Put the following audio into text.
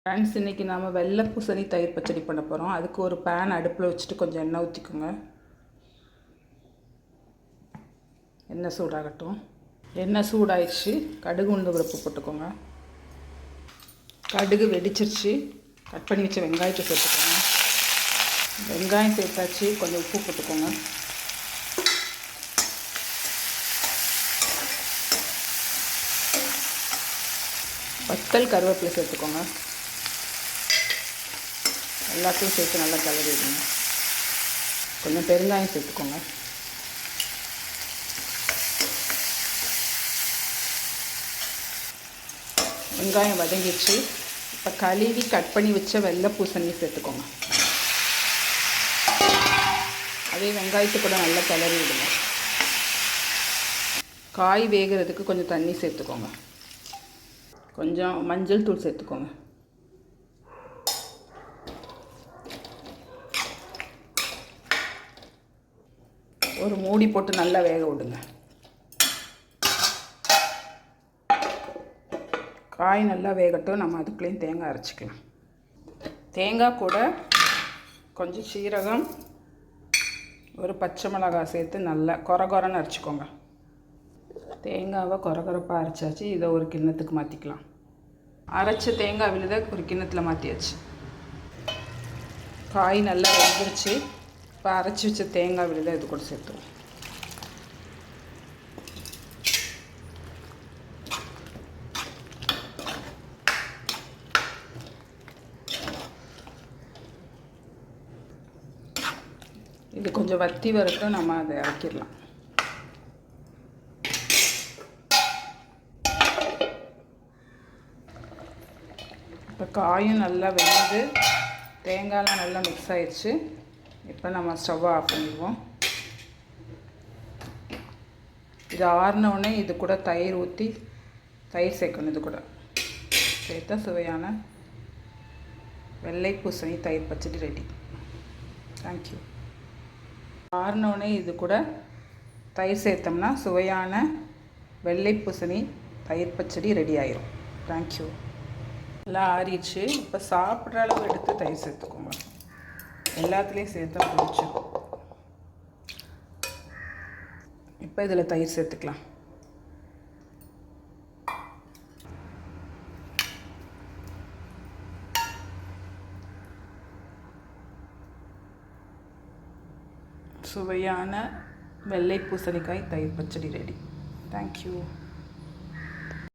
Friends, இன்றைக்கி நாம் வெள்ளை பூசணி தயிர் பச்சடி பண்ண போகிறோம். அதுக்கு ஒரு பேன் அடுப்பில் வச்சுட்டு கொஞ்சம் எண்ணெய் ஊற்றிக்கோங்க. எண்ணெய் சூடாகட்டும். எண்ணெய் சூடாயிடுச்சு. கடுகு உளுந்து பருப்பு போட்டுக்கோங்க. கடுகு வெடிச்சிருச்சு. கட் பண்ணி வச்ச வெங்காயத்தை சேர்த்துக்கோங்க. வெங்காயம் சேர்த்தாச்சு. கொஞ்சம் உப்பு போட்டுக்கோங்க. வத்தல் கருவேப்பிலை சேர்த்துக்கோங்க. எல்லாத்தையும் சேர்த்து நல்லா கிளறிடுங்க. கொஞ்சம் பெருங்காயம் சேர்த்துக்கோங்க. வெங்காயம் வதங்கிடுச்சு. இப்போ கழுவி கட் பண்ணி வச்ச வெள்ளை பூசணியை சேர்த்துக்கோங்க. அதே வெங்காயத்தை கூட நல்லா கிளறி விடுங்க. காய் வேகிறதுக்கு கொஞ்சம் தண்ணி சேர்த்துக்கோங்க. கொஞ்சம் மஞ்சள் தூள் சேர்த்துக்கோங்க. ஒரு மூடி போட்டு நல்லா வேக விடுங்க. காய் நல்லா வேகட்டும். நம்ம அதுக்குள்ளேயும் தேங்காய் அரைச்சிக்கலாம். தேங்காய் கூட கொஞ்சம் சீரகம், ஒரு பச்சை மிளகாய் சேர்த்து நல்லா கொரகொரன்னு அரைச்சிக்கோங்க. தேங்காவை கொரகொரப்பாக அரைச்சாச்சு. இதை ஒரு கிண்ணத்துக்கு மாற்றிக்கலாம். அரைச்ச தேங்காய் விழுத ஒரு கிண்ணத்தில் மாற்றியாச்சு. காய் நல்லா வெந்துருச்சு. இப்போ அரைச்சி வச்ச தேங்காய் விழுத இது கூட சேர்த்துவோம். இது கொஞ்சம் வத்தி வரட்டும். நம்ம அதை இறக்கிடலாம். இப்போ காயும் நல்லா வெந்து தேங்காயெலாம் நல்லா மிக்ஸ் ஆயிடுச்சு. இப்போ நம்ம ஸ்டவ்வை ஆஃப் பண்ணிடுவோம். இது ஆறினவுடனே இது கூட தயிர் ஊற்றி தயிர் சேர்க்கணும். இது கூட சேர்த்தா சுவையான வெள்ளை பூசணி தயிர் பச்சடி ரெடி. தேங்க்யூ. ஆறினவுடனே இது கூட தயிர் சேர்த்தோம்னா சுவையான வெள்ளை பூசணி தயிர் பச்சடி ரெடி ஆயிரும். தேங்க்யூ. எல்லாம் ஆறிடுச்சு. இப்போ சாப்பிட்ற அளவு எடுத்து தயிர் சேர்த்துக்கோங்க. எல்லாத்துலேயும் சேர்த்தா பிடிச்சிடும். இப்போ இதில் தயிர் சேர்த்துக்கலாம். சுவையான வெள்ளை பூசணிக்காய் தயிர் பச்சடி ரெடி. தேங்க்யூ.